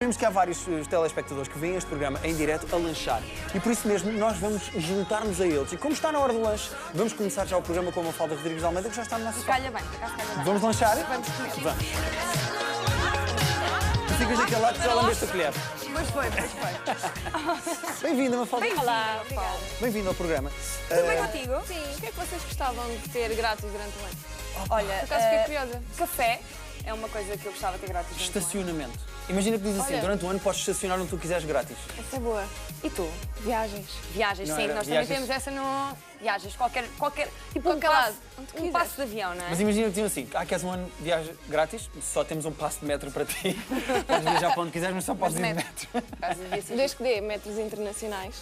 Sabemos que há vários telespectadores que veem este programa em direto a lanchar e por isso mesmo nós vamos juntar-nos a eles. E como está na hora do lanche, vamos começar já o programa com a Mafalda Rodrigues de Almeida, que já está no nosso sofá. Calha bem, por acaso calha bem. Vamos lanchar? Vamos comer. Vamos. Tu ficas daquele lado que já lambeste a colher. Pois foi. Bem-vinda, Mafalda. Olá, Paulo. Bem-vindo ao programa. Tudo bem contigo? Sim, o que é que vocês gostavam de ter grátis durante o ano? Olha, Por acaso fiquei curiosa. café é uma coisa que eu gostava de ter grátis. durante o ano. Estacionamento. Imagina que diz assim, Olha. durante o ano podes estacionar onde tu quiseres grátis. Essa é boa. E tu? Viagens. Viagens, Não sim, era nós viagens? também temos essa no... Viagens, qualquer tipo Qualquer lado, onde tu um quiseres. passo de avião, não é? Mas imagina que diziam assim, queres um ano de viagem grátis? Só temos um passo de metro para ti. Podes viajar para onde quiseres, mas só podes ir de metro. Desde que dê metros internacionais.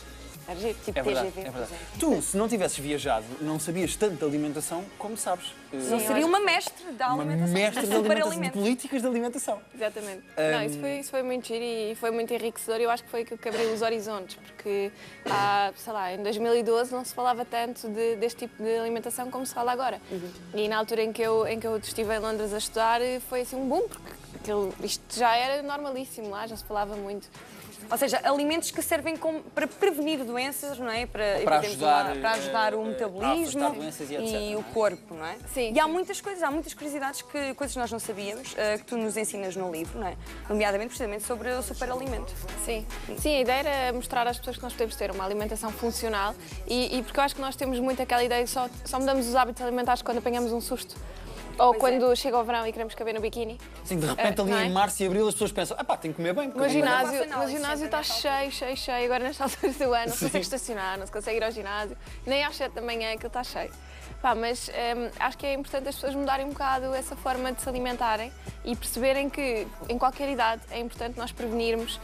Era giro. Tipo É verdade, TGV, é por verdade. exemplo. Tu, se não tivesses viajado, não sabias tanto de alimentação como sabes. Não seria uma mestre da Uma alimentação. mestre de super alimentação, de alimentos. políticas de alimentação. Exatamente. Não, isso foi muito giro e foi muito enriquecedor. Eu acho que foi aquilo que abriu os horizontes, porque sei lá, em 2012 não se falava tanto deste tipo de alimentação como se fala agora. E na altura em que eu estive em Londres a estudar, foi assim um boom, porque isto já era normalíssimo lá, já se falava muito. Ou seja, alimentos que servem para prevenir doenças, não é? Para ajudar o a metabolismo afastar doenças e etc, e não o é? corpo, não é? Sim, E há sim. muitas curiosidades, coisas que nós não sabíamos, que tu nos ensinas no livro, não é? Nomeadamente, precisamente, sobre o superalimento. Sim, a ideia era mostrar às pessoas que nós podemos ter uma alimentação funcional e porque eu acho que nós temos muito aquela ideia que só mudamos os hábitos alimentares quando apanhamos um susto. Ou quando chega o verão e queremos caber no biquíni. Sim, de repente ali não é? em março e abril as pessoas pensam, tenho que comer bem. porque O eu tenho que comer bem." ginásio, ginásio está cheio, agora nesta altura do ano, não se consegue estacionar, não se consegue ir ao ginásio, nem às 7 da manhã aquilo está cheio. Mas acho que é importante as pessoas mudarem um bocado essa forma de se alimentarem e perceberem que em qualquer idade é importante nós prevenirmos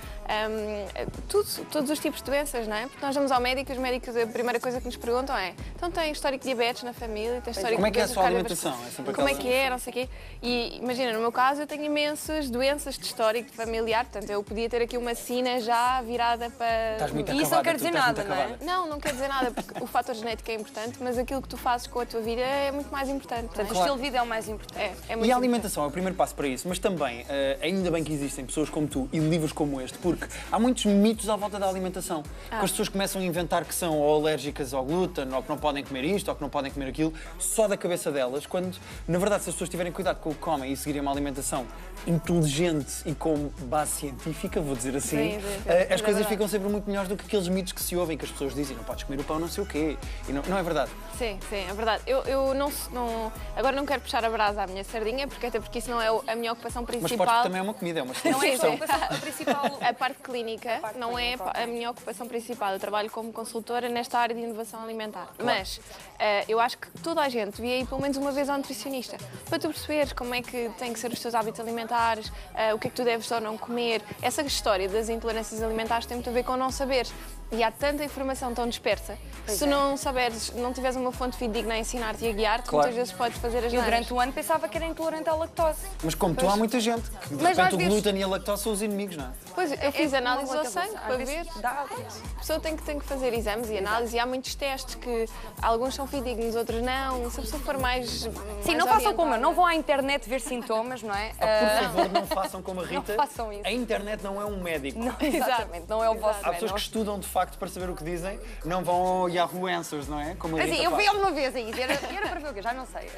todos os tipos de doenças, não é? Porque nós vamos ao médico e os médicos a primeira coisa que nos perguntam é então tem histórico de diabetes na família, tem histórico Como é de que é a doenças sua cardiovasculares? alimentação? É sempre Como é aquela- que é, não sei o quê. E imagina, no meu caso eu tenho imensas doenças de histórico familiar, portanto eu podia ter aqui uma sina já virada para... Estás muito E isso acabada, não quer tu dizer estás muito nada, não é? acabada. Não quer dizer nada, porque o fator genético é importante, mas aquilo que tu fazes com a tua vida é muito mais importante. Portanto, não o estilo de vida é o mais importante. é muito E a importante. alimentação é o primeiro passo para isso, mas também, ainda bem que existem pessoas como tu e livros como este, porque há muitos mitos à volta da alimentação. Que as pessoas começam a inventar que são ou alérgicas ao glúten, ou que não podem comer isto, ou que não podem comer aquilo, só da cabeça delas, quando, na verdade, se as pessoas tiverem cuidado com o que comem e seguirem uma alimentação inteligente e com base científica, vou dizer assim, Sim, as é coisas verdade. ficam sempre muito melhores do que aqueles mitos que se ouvem, que as pessoas dizem, não podes comer o pão não sei o quê. E não é verdade. Sim, é verdade. Eu não, agora não quero puxar a brasa à minha sardinha, porque até porque isso não é a minha ocupação Mas principal. podes também é uma comida, é uma excelente Não é a opção. ocupação principal. A parte clínica não é clínica, a minha ocupação principal. Eu trabalho como consultora nesta área de inovação alimentar. Mas eu acho que toda a gente devia ir pelo menos uma vez ao nutricionista para tu perceberes como é que têm que ser os teus hábitos alimentares, o que é que tu deves ou não comer. Essa história das intolerâncias alimentares tem muito a ver com não saberes. E há tanta informação tão dispersa. Se tu não saberes, não tiveres uma fonte fidedigna a ensinar-te e a guiar-te, Claro. muitas vezes podes fazer as Eu neiras. durante o ano pensava que era intolerante à lactose. Mas como tu, há muita gente que de Mas repente às o vezes- glúten e a lactose são os inimigos, não é? Pois, eu fiz análise uma ao sangue às para vezes ver. dá. A pessoa tem que fazer exames e análise e há muitos testes que alguns são fidedignos, outros não. Se a pessoa for mais. Sim, não façam como eu, não vão à internet ver sintomas, não é? Por favor, não façam como a Rita. façam isso. A internet não é um médico. Não, exatamente, não é o vosso Há pessoas médico. que estudam de facto para saber o que dizem, não vão ao Yahoo Answers, não é? Como a Rita Assim, eu faz. vi alguma vez aí, era para ver o quê? Já não sei.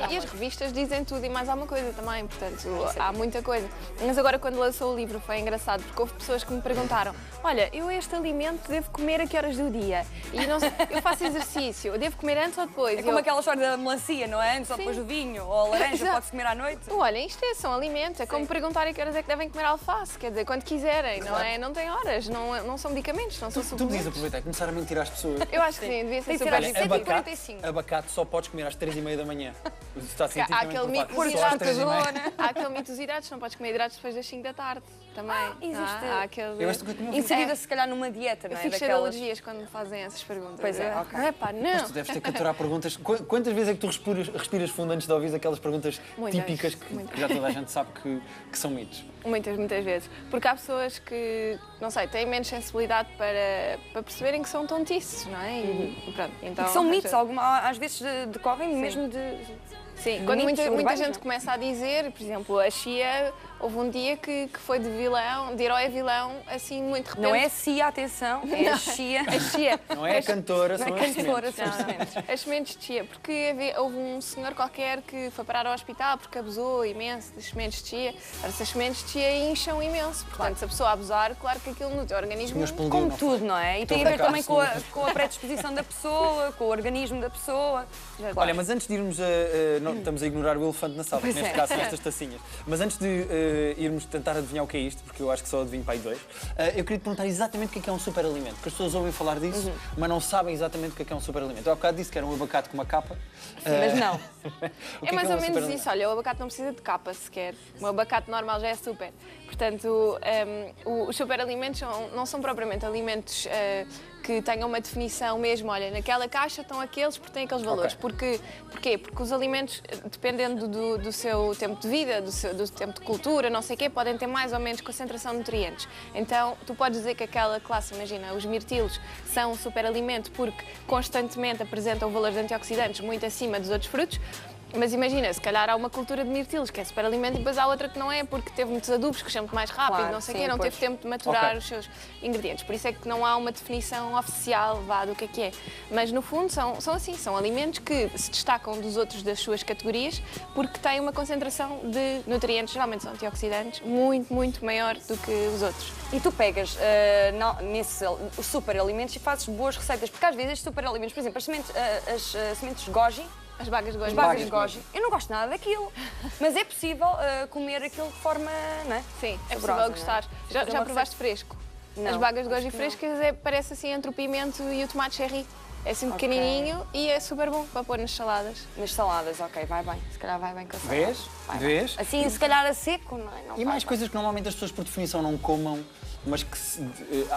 E as revistas dizem tudo e mais alguma coisa também, portanto, há muita coisa. Mas agora, quando lançou o livro, foi engraçado, porque houve pessoas que me perguntaram: olha, eu este alimento devo comer a que horas do dia? E não sei, eu faço exercício, eu devo comer antes ou depois? É como aquela história da melancia, não é? Antes ou Sim. depois do vinho, ou a laranja, Exato. pode-se comer à noite. Olha, isto são alimentos, é como perguntar a que horas é que devem comer alface, quer dizer, quando quiserem, não é? Não tem horas, não são medicamentos, não são Tu podias suplementos. aproveitar e começar a mentir às pessoas. Eu acho que sim, devia ser Tem que ser super às Olha, 7h45. abacate só podes comer às 3h30 da manhã. Está Há cientificamente aquele mito provado. dos Só às hidratos, 3h30. há aquele mito dos hidratos, não podes comer hidratos depois das 5 da tarde, também. existe. não é? Há aquele... Eu acho que eu tinha ouvido. Inserida, se calhar, numa dieta, Eu não é? fico cheia de Daquelas... alergias quando me fazem essas perguntas. Pois é, ok. Não é pá, Mas não. tu deves ter que aturar perguntas. Quantas vezes é que tu respiras fundo antes de ouvir aquelas perguntas Muitas, típicas que muitas. já toda a gente sabe que são mitos? Muitas vezes. Porque há pessoas que, não sei, têm menos sensibilidade para perceberem que são tontices, não é? E pronto, então... Que são mitos, às vezes decorrem mesmo de... Sim, quando mitos muita urbanos, gente não é? começa a dizer, por exemplo, a Chia, houve um dia que foi de vilão, de herói a vilão, assim, muito de repente. Não é a Cia, atenção, é a Chia. A Chia. Não é a cantora, Não são é as cantora, sementes. são as sementes. As sementes de chia, porque houve um senhor qualquer que foi parar ao hospital porque abusou imenso das sementes de chia. Ora, essas sementes de chia incham imenso. Portanto, se a pessoa abusar, claro que aquilo no teu organismo... Senhor explodiu, Como não foi? tudo, não é? E tem a Estou ver cá, também sim. com a predisposição da pessoa, com o organismo da pessoa. Olha, mas antes de irmos não, estamos a ignorar o elefante na sala, Pois neste é. caso são estas tacinhas. Mas antes de irmos tentar adivinhar o que é isto, porque eu acho que só adivinho para aí dois, eu queria te perguntar exatamente o que é um superalimento. Porque as pessoas ouvem falar disso, mas não sabem exatamente o que é um superalimento. Eu há bocado disse que era um abacate com uma capa. Mas não. O É que mais um ou menos superalimento? isso. Olha, o abacate não precisa de capa sequer. O abacate normal já é super. Portanto, os superalimentos não são propriamente alimentos que tenham uma definição mesmo. Olha, naquela caixa estão aqueles porque têm aqueles valores. Ok. Porquê? Porque os alimentos, dependendo do seu tempo de vida, do tempo de cultura, não sei o quê, podem ter mais ou menos concentração de nutrientes. Então, tu podes dizer que aquela classe, imagina, os mirtilos, são um superalimento porque constantemente apresentam valores de antioxidantes muito acima dos outros frutos. Mas imagina, se calhar há uma cultura de mirtilos que é superalimento e depois há outra que não é, porque teve muitos adubos, cresceu muito mais rápido, Claro, não sei o sim, quê, não pois. teve tempo de maturar Ok. os seus ingredientes. Por isso é que não há uma definição oficial vá, do que é. Mas no fundo são assim, são alimentos que se destacam dos outros das suas categorias porque têm uma concentração de nutrientes, geralmente são antioxidantes, muito, muito maior do que os outros. E tu pegas nesses superalimentos e fazes boas receitas, porque às vezes estes superalimentos, por exemplo, as sementes de goji, As bagas de goji. as bagas de bagas de goji, eu não gosto nada daquilo, mas é possível comer aquilo de forma, não é? Sim, é Saborosa, possível não é? gostar. Já Fazer uma provaste fresco? Não, As bagas de acho goji que não. frescas parece assim entre o pimento e o tomate cherry. É assim Ok. pequenininho e é super bom para pôr nas saladas. Nas saladas, ok, vai bem. Se calhar vai bem com a salada. Vês? Vai bem. Vês? Assim, se calhar a seco, não é? Não E vai mais bem. coisas que normalmente as pessoas por definição não comam, mas que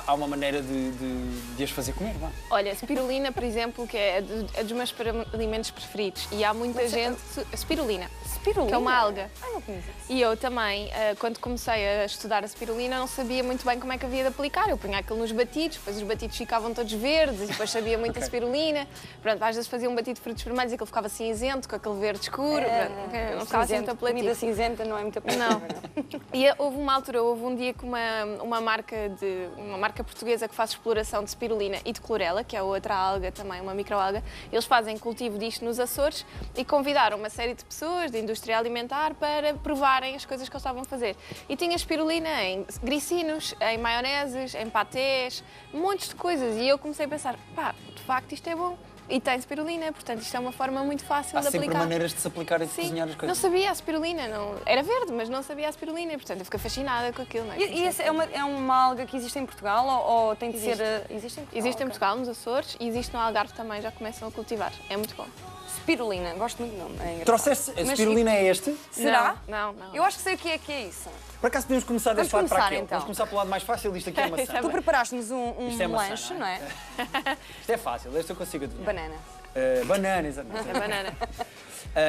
há uma maneira de as fazer comer, vá. Olha, spirulina, por exemplo, que é dos meus alimentos preferidos. E há muita gente... Spirulina. Spirulina? Que é uma alga. Ai, não conheço. E eu também, quando comecei a estudar a spirulina, não sabia muito bem como é que havia de aplicar. Eu punha aquilo nos batidos, depois os batidos ficavam todos verdes e depois sabia muito a spirulina. Pronto, às vezes fazia um batido de frutos vermelhos e aquilo ficava cinzento, com aquele verde escuro. Pronto, não ficava assim muito Comida apelativo. cinzenta não é muito apelativa, Não. não. E houve uma altura, houve um dia que uma marca portuguesa que faz exploração de spirulina e de clorela, que é outra alga também, uma microalga, eles fazem cultivo disto nos Açores e convidaram uma série de pessoas da indústria alimentar para provarem as coisas que eles estavam a fazer. E tinha spirulina em gricinos, em maioneses, em patês, montes de coisas. E eu comecei a pensar, pá, de facto isto é bom. E tem spirulina, portanto isto é uma forma muito fácil Há de sempre aplicar. maneiras de se aplicar e de Sim, cozinhar as não coisas. sabia a spirulina, não, era verde, mas não sabia a spirulina, portanto eu fiquei fascinada com aquilo. Não é? E essa é uma alga que existe em Portugal ou tem de Existe. ser... Existe em Portugal? Existe em ok. Portugal, nos Açores, e existe no Algarve também, já começam a cultivar. É muito bom. Spirulina, gosto muito do nome. É engraçado. Trouxeste a Mas spirulina é este? Será? Não, não. Eu acho que sei o que é isso. Por acaso podemos começar deste Vamos lado para começar, aquele. então. Vamos começar pelo lado mais fácil, isto aqui é maçã. Isso é Tu preparaste-nos Isto é maçã, lanche, não não é? é? Isto é fácil, este eu consigo adivinhar. Banana. Banana, exatamente. É banana.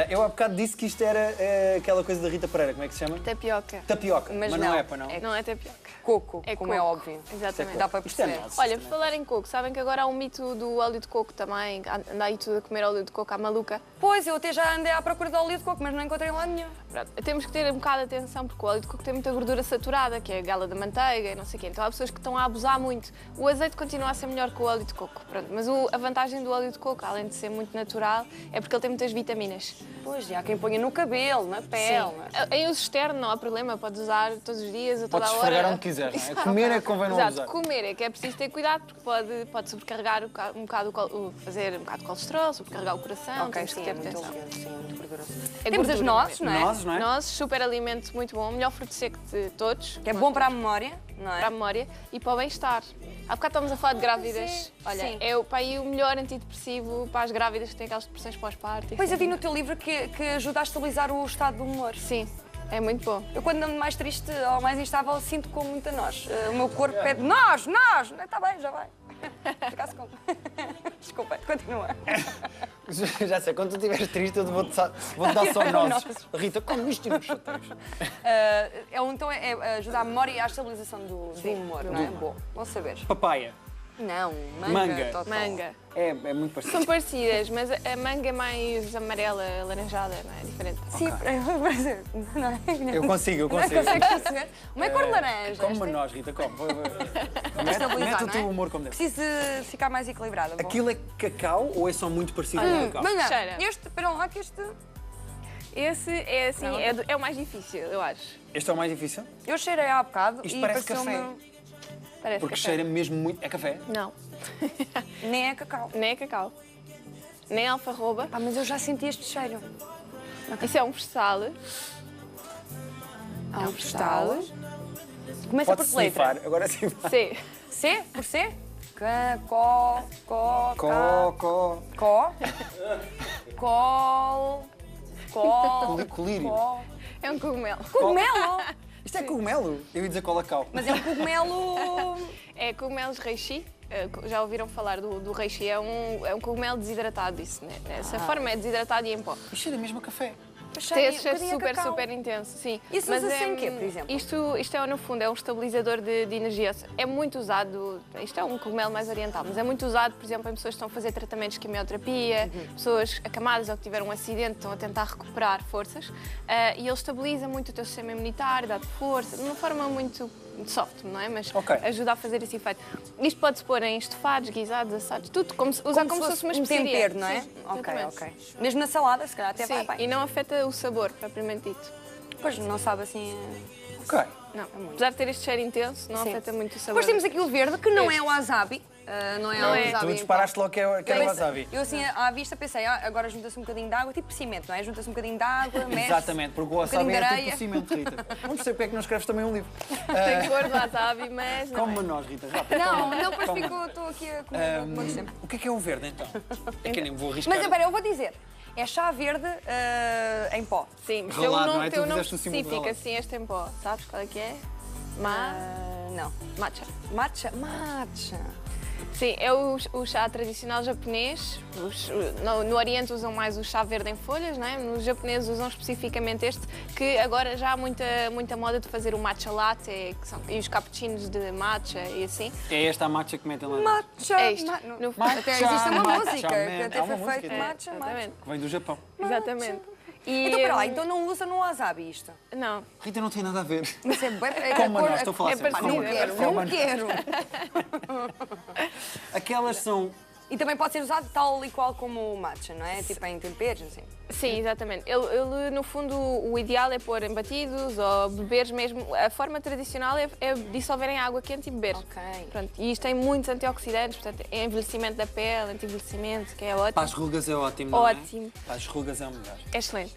Eu há bocado disse que isto era aquela coisa da Rita Pereira, como é que se chama? Tapioca. Tapioca, Mas mas não não. é, pá, não. Não é tapioca. Coco, É como coco. é óbvio. Exatamente. Dá para Isto é perceber. nosso. Olha, por falar em coco, sabem que agora há um mito do óleo de coco também. Anda aí tudo a comer óleo de coco à maluca. Pois, eu até já andei à procura de óleo de coco, mas não encontrei lá nenhum. Pronto, temos que ter um bocado de atenção porque o óleo de coco tem muita gordura saturada, que é a gala da manteiga e não sei o quê. Então há pessoas que estão a abusar muito. O azeite continua a ser melhor que o óleo de coco. Pronto, mas a vantagem do óleo de coco, além de ser muito natural, é porque ele tem muitas vitaminas. Pois, e há quem ponha no cabelo, na pele. Sim. não é? Em uso externo não há problema, podes usar todos os dias, a toda Podes a hora. esfregar onde quiseres, não é? Comer é que convém não Exato, abusar. comer é que é preciso ter cuidado porque pode sobrecarregar fazer um bocado de colesterol, sobrecarregar o coração, Ok, temos sim, que é ter muito atenção. oleoso, sim, muito gorduroso. É Temos as gordura nozes, mesmo. não é? Nozes, não é? Nozes, super alimento muito bom, o melhor fruto seco de todos. Que é bom para a memória, não é? Para a memória e para o bem-estar. Há bocado estamos a falar de grávidas. Sim. Olha, Sim. é para aí o melhor antidepressivo para as grávidas que têm aquelas depressões pós-parto. Pois eu vi no teu livro que ajuda a estabilizar o estado do humor. Sim, é muito bom. Eu quando ando mais triste ou mais instável sinto com muita nós. O meu corpo pede nós. Está bem, já vai. Ficasse com... Desculpa, continua. Já sei, quando tu estiveres triste eu vou-te dar só nozes. Rita, come isto e nos chateios. Então é ajudar a memória e à estabilização do humor, não é? Bom saber. Papaya. Não, manga. Manga. Totó. Manga. É muito parecido. São parecidas, mas a manga é mais amarela, alaranjada, não é? Diferente. Sim, por exemplo, não é? Eu consigo. Consegue perceber? Uma cor laranja. Como nós, Rita, como? Estabilizar, Mete o não teu é? humor como deve. Preciso de ficar mais equilibrada. Bom. Aquilo é cacau ou é só muito parecido com cacau? Mas não, Cheira. espera lá que este... Esse é assim, é o mais difícil, eu acho. Este é o mais difícil? Eu cheirei há bocado Isto e parece pareceu-me... Parece Porque café. cheira mesmo muito... É café? Não, Nem é cacau. nem é cacau. Nem é alfarroba. Pá, mas eu já senti este cheiro. Isso é um vegetal. Há um vegetal. Começa Pode por letra. snifar. Agora sim. C. C? Por C? Có. Colírio. É um cogumelo. Cogumelo? Isto é cogumelo? Eu ia dizer colacau. Mas é um cogumelo... É cogumelos reishi. Já ouviram falar do reishi? É um cogumelo desidratado, isso, né? Essa forma é desidratado e em pó. Isto cheira mesmo a café. Tem esse cheiro super intenso, sim. Isso Mas usa-se em quê, por exemplo? Isto é, no fundo, é um estabilizador de energia. É muito usado, isto é um cogumelo mais oriental, mas é muito usado, por exemplo, em pessoas que estão a fazer tratamentos de quimioterapia, pessoas acamadas ou que tiveram um acidente, estão a tentar recuperar forças, e ele estabiliza muito o teu sistema imunitário, dá-te força, de uma forma muito soft, não é? Mas Ok. ajuda a fazer esse efeito. Isto pode-se pôr em estofados, guisados, assados, tudo, usar como se fosse uma um especiaria. tempero, não é? Sim, Ok, exatamente. ok. Mesmo na salada, se calhar até Sim, vai bem. e não afeta o sabor, propriamente dito. Pois, não sabe assim... Ok. Não, apesar de ter este cheiro intenso, não Sim. afeta muito o sabor. Depois temos aqui o verde, que não é Este. o wasabi. Não é Não o é. wasabi. Tu disparaste logo que era wasabi. Eu assim, à vista, pensei, agora junta-se um bocadinho de água, tipo cimento, não é? Junta-se um bocadinho de água, mexe. Exatamente, porque o bocadinho wasabi de é areia. tipo cimento, Rita. Não percebo porque é que não escreves também um livro. Tem cor de wasabi, mas não Como é. nós, Rita, rápido. Não, depois estou aqui a comer muito sempre. O que é o verde, então? É que eu nem me vou arriscar. Mas espera, eu vou dizer, é chá verde em pó. Sim, mas Relado, não é? tem um Tu nome fizeste o símbolo específico, relado. assim, este em pó. Sabes qual é que é? Não. Matcha. Matcha. Sim, é o chá tradicional japonês. No Oriente usam mais o chá verde em folhas, não é? Nos japoneses usam especificamente este, que agora já há muita moda de fazer o matcha latte e os cappuccinos de matcha e assim. É esta a matcha que metem lá dentro. Matcha. É isto. No- Até existe uma Matcha, música man. que até Há uma foi música, feita é. matcha. Exatamente. Que vem do Japão. Exatamente. E, Então, para lá, então não usa no wasabi isto. Não. Rita, não tem nada a ver. Mas é bem... Como nós, estou a falar é sempre. parecido, Como é nós. parecido. Não quero. Aquelas são... E também pode ser usado tal e qual como o matcha, não é? Tipo em temperos, assim. Sim, exatamente. Ele, no fundo, o ideal é pôr em batidos ou beberes mesmo. A forma tradicional é dissolver em água quente e beber. Ok. Pronto. E isto tem muitos antioxidantes, portanto, é envelhecimento da pele, anti-envelhecimento, que é ótimo. Para as rugas é ótimo, não é? Ótimo. Para as rugas é o melhor. É excelente.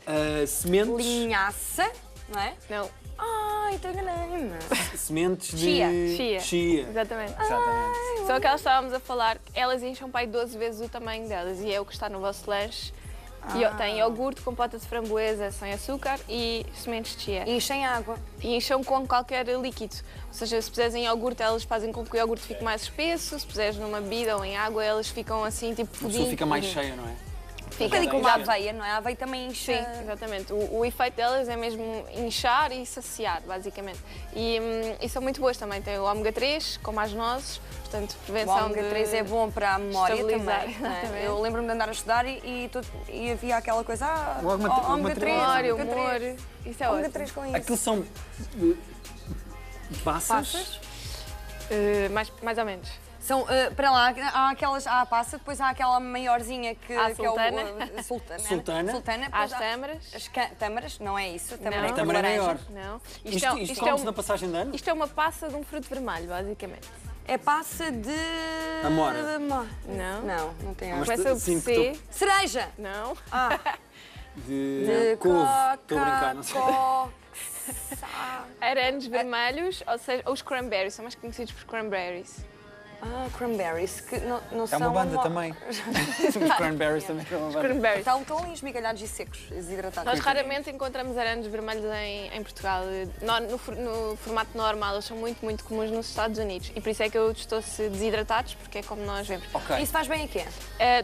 Sementes... Linhaça, não é? Não. Ai, estou enganando. Sementes de... Chia. Chia. Exatamente. Exatamente. São aquelas que estávamos a falar, elas enchem para aí 12 vezes o tamanho delas e é o que está no vosso lanche. E tem iogurte, compota de framboesa sem açúcar e sementes de chia. Enchem água. E encham com qualquer líquido. Ou seja, se puseres em iogurte, elas fazem com que o iogurte fique mais espesso. Se puseres numa bebida ou em água, elas ficam assim, tipo A pudim. pessoa fica mais pudim. cheia, não é? Um Fica bocadinho como a exato. aveia, não é? A aveia também enche. Sim, exatamente. O efeito delas é mesmo inchar e saciar, basicamente. E são muito boas também. Tem o ômega 3, como as nozes, portanto, O prevenção ômega de... 3 é bom para a memória também. estabilizar, não é? exatamente. Eu lembro-me de andar a estudar e havia aquela coisa. O ômega 3, Memória, ômega humor, 3. isso é Ômega ótimo. 3 com isso. Aquilo são... Passas? Passas? Mais ou menos. São, para lá, há aquelas, há a passa, depois há aquela maiorzinha que, Há a que é o sultana. sultana. Sultana. Sultana. Há depois as tâmaras. As tâmaras, não é isso? Tâmara Não. é cor Tâmara é laranja. maior. Não. Isto come-se na passagem de ano? Isto é uma passa de um fruto vermelho, basicamente. É passa de... Amora. Não, não tem Mas amora. Começa o sim, C. Cereja! Não. Ah, De couve. Estou a brincar, não sei. Aranos vermelhos, ou seja, os cranberries, são mais conhecidos por cranberries. cranberries, que não É são... uma banda também. Os Cranberries também é uma banda. Cranberries. Estão ali esmigalhados e secos, desidratados. Nós raramente encontramos aranos vermelhos em Portugal. No formato normal, eles são muito comuns nos Estados Unidos. E por isso é que eu estou-se desidratados, porque é como nós vemos. Ok. Isso faz bem a quê?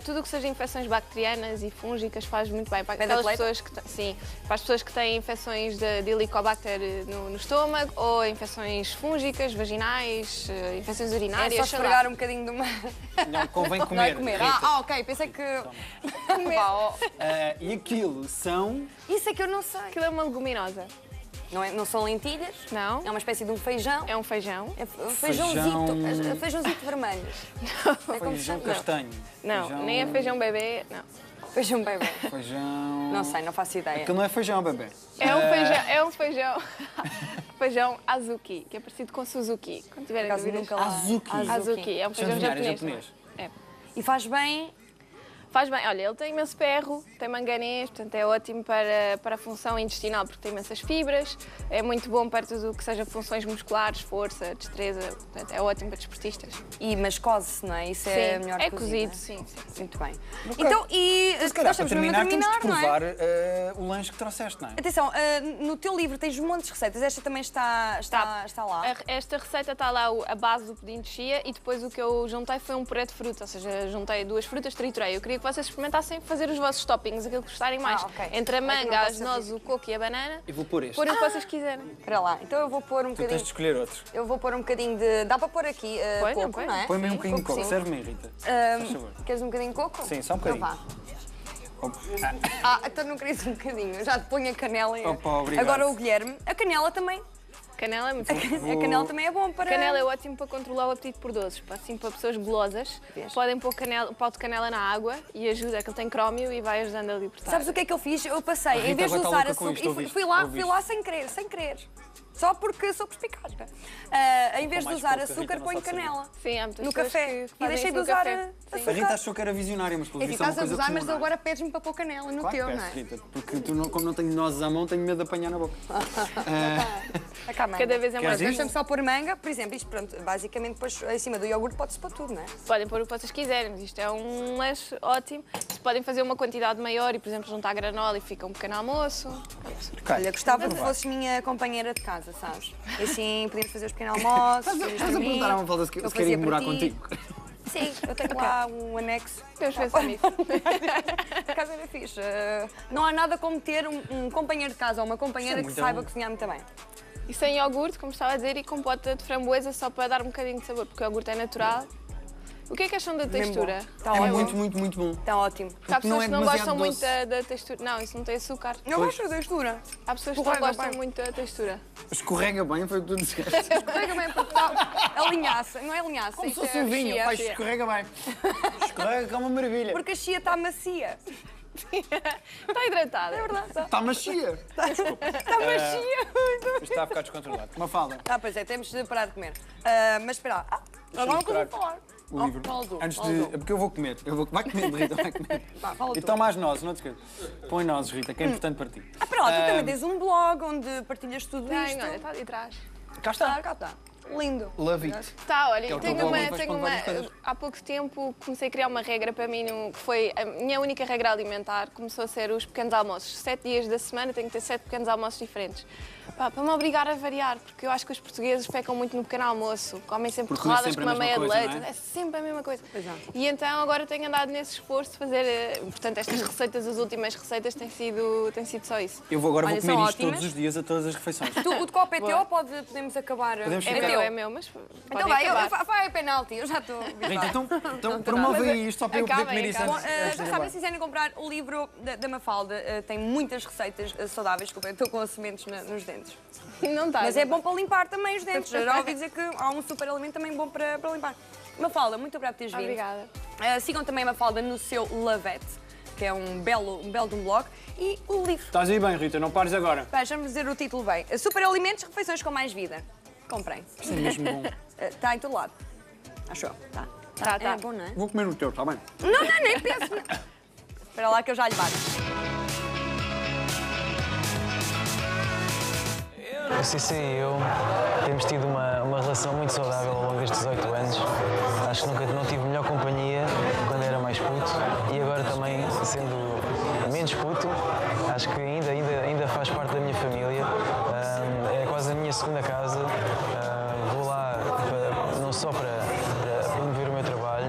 Tudo o que seja infecções bacterianas e fúngicas faz muito bem para Pé de aquelas atleta? pessoas que sim, para as pessoas que têm infecções de Helicobacter no estômago ou infecções fúngicas, vaginais, infecções É urinárias. só sei esfregar um bocadinho de uma... Não, convém Não comer. é comer. Rita. Ok, pensei que... Pá, ó. E aquilo são... Isso é que eu não sei. Aquilo é uma leguminosa. Não são lentilhas? Não. É uma espécie de um feijão? É um feijão. É feijãozito. Feijãozito vermelho. É como se Feijão chama? castanho. Não, nem é feijão bebê, não. Feijão bebê. Feijão... Não sei, não faço ideia. Aquilo não é feijão, bebê. É um feijão. Feijão azuki, que é parecido com Suzuki. Quando tiverem Por acaso dúvidas. nunca lá. Azuki. Azuki, é um Deixa-me feijão adivinhar, é japonês. japonês. É. E faz bem... Faz bem, olha, ele tem imenso ferro, tem manganês, portanto é ótimo para a função intestinal porque tem imensas fibras, é muito bom para tudo o que seja funções musculares, força, destreza, portanto é ótimo para desportistas. Mas coze-se, não é? Isso é Sim, melhor é cozido, cozido, não é? sim. Muito bem. Então, e Se calhar, nós para estamos mesmo a terminar, temos de terminar, não é? provar o lanche que trouxeste, não é? Atenção, no teu livro tens montes de receitas, esta também está lá. Esta receita está lá a base do pudim de chia e depois o que eu juntei foi um puré de fruta, ou seja, juntei 2 frutas, triturei. Eu queria que vocês experimentassem fazer os vossos toppings, aquilo que gostarem mais. Ok. Entre a É que não manga, as posso nozes, o coco e a banana, Eu vou pôr este. porem o que vocês quiserem. Espera lá, então eu vou pôr um Tu tens bocadinho... de escolher outro. Eu vou pôr um bocadinho de... Dá para pôr aqui Põe, não coco, põe? não é? Põe-me um bocadinho de coco. sim. Serve-me, Rita. Faz favor. Queres um bocadinho de coco? Sim, só um bocadinho. Então vá. Então não querias um bocadinho. Eu já te ponho a canela. Opa, obrigado. Agora o Guilherme. A canela também. Canela é muito bom. A canela também é bom para... Canela é ótimo para controlar o apetite por doces, assim para pessoas golosas. Vês? Podem pôr pau de canela na água e ajuda, que ele tem crómio e vai ajudando a libertar. Sabes o que é que eu fiz? Eu passei, Rita em vez de agora está usar louca com açúcar, isto, e ouviste? fui lá Ouviste? sem querer. Só porque sou perspicaz. Em vez de mais usar pouco, a açúcar, Rita não ponho sabe fazer. canela. Sim, há muitas No pessoas café. que E fazem deixei isso de no usar café. açúcar. Sim. A Rita achou que era visionária, mas pelo É que visto é uma estás a coisa usar, comum, mas não é? agora pedes-me para pôr canela no Claro que teu, peço, não é? Rita, porque como não tenho nozes à mão, tenho medo de apanhar na boca. É cá, manga. Cada vez é mais. Queres ir? Deixa-me só pôr manga, por exemplo, isto pronto, basicamente depois em cima do iogurte pode-se pôr tudo, não é? Podem pôr o que vocês quiserem, mas isto é um lanche ótimo. Se podem fazer uma quantidade maior e, por exemplo, juntar granola e fica um pequeno almoço. Olha, gostava que fosses minha companheira de casa, sabes? E assim podíamos fazer os pequenos almoços. Estás a perguntar à Mafalda se Eu quer ir fazia morar para ti. contigo? Sim, eu tenho lá um anexo. Temos que pensar nisso. A casa era fixe. Não há nada como ter um companheiro de casa ou uma companheira Isso é que muito saiba bom. cozinhar muito bem. E sem iogurte, como estava a dizer, e compota de framboesa só para dar um bocadinho de sabor, porque o iogurte é natural. O que é que acham da textura? Está É ótimo. muito, muito, muito bom. Está ótimo. Porque há Porque não pessoas é que não demasiado gostam muito doce. da textura. Não, isso não tem açúcar. Eu gosto da textura. Há pessoas que não Escorrega gostam bem. muito da textura. Escorrega bem, foi o que tu disseste. Escorrega bem porque está a linhaça. Não é linhaça, Como se isto fosse é um vinho, chia. pai, escorrega bem. Escorrega que é uma maravilha. Porque a chia está macia. Está hidratada. É verdade. Está macia. Está macia. Isto está a ficar descontrolado. Mafalda, Pois é, temos de parar de comer. Mas espera lá. Agora não mostrar consigo falar. o livro. Fala tu, Antes fala de. tu. É porque eu vou comer. Vai comer, Rita, vai comer. Vá, fala E tu. toma as nozes, não te esqueças. Põe nozes, Rita, que é importante para ti. Espera lá, tu também tens um blog onde partilhas tudo Tem, isto. olha, está ali atrás. Cá está. Cá está. Lindo. Love it. Tá, olha, Que é o tenho teu blog uma, onde vais tenho pondo várias uma. coisas. Há pouco tempo comecei a criar uma regra para mim, que foi a minha única regra alimentar, começou a ser os pequenos almoços. 7 dias da semana tenho que ter 7 pequenos almoços diferentes. Para me obrigar a variar, porque eu acho que os portugueses pecam muito no pequeno almoço, comem sempre Porque não é torradas sempre com a uma mesma meia de coisa, leite, não é? é sempre a mesma coisa. Pois é. E então agora tenho andado nesse esforço de fazer, portanto, estas receitas, as últimas receitas, têm sido só isso. Eu agora Olha, vou comer são isto ótimas. todos os dias a todas as refeições. O de copo é teu ou podemos acabar? Podemos É ficar. meu, é meu, mas Então podem vai, acabar. vai a penalti, eu já estou. Rita, então promove aí isto só para eu poder Acabem, comer isso acabem. antes. Bom, antes de já ir sabem, embora. se quiserem comprar o livro da Mafalda, tem muitas receitas saudáveis. Desculpa, eu estou com sementes nos dentes. Não está. Mas é bom para limpar também os dentes. Já ouvi dizer que há um super alimento também bom para limpar. Mafalda, muito obrigada por teres vindo. Obrigada. Sigam também a Mafalda no seu Lavette, que é um belo de um blog. E o livro. Estás aí bem, Rita, não pares agora. Deixa-me dizer o título bem. Super alimentos, refeições com mais vida. Comprem. Isto é mesmo bom. Está em todo lado. Achou? Tá. Tá. É bom, não é? Vou comer o teu, está bem? Não, nem penso. Espera lá que eu já lhe bato. A Cissa e eu temos tido uma relação muito saudável ao longo destes 18 anos. Acho que nunca não tive melhor companhia quando era mais puto e agora também, sendo menos puto, acho que ainda faz parte da minha família. É quase a minha segunda casa. Vou lá não só para promover o meu trabalho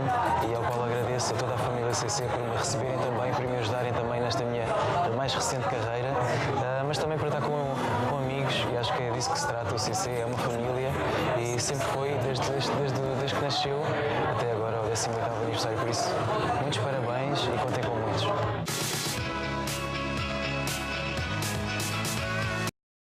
e ao qual agradeço a toda a família da CC por me receberem também, por me ajudarem também nesta minha mais recente carreira, mas também para estar com amigos, e acho que é disso que se trata. O CC é uma família e sempre foi, desde que nasceu até agora, ao 18º aniversário. Por isso, muitos parabéns e contem com muitos.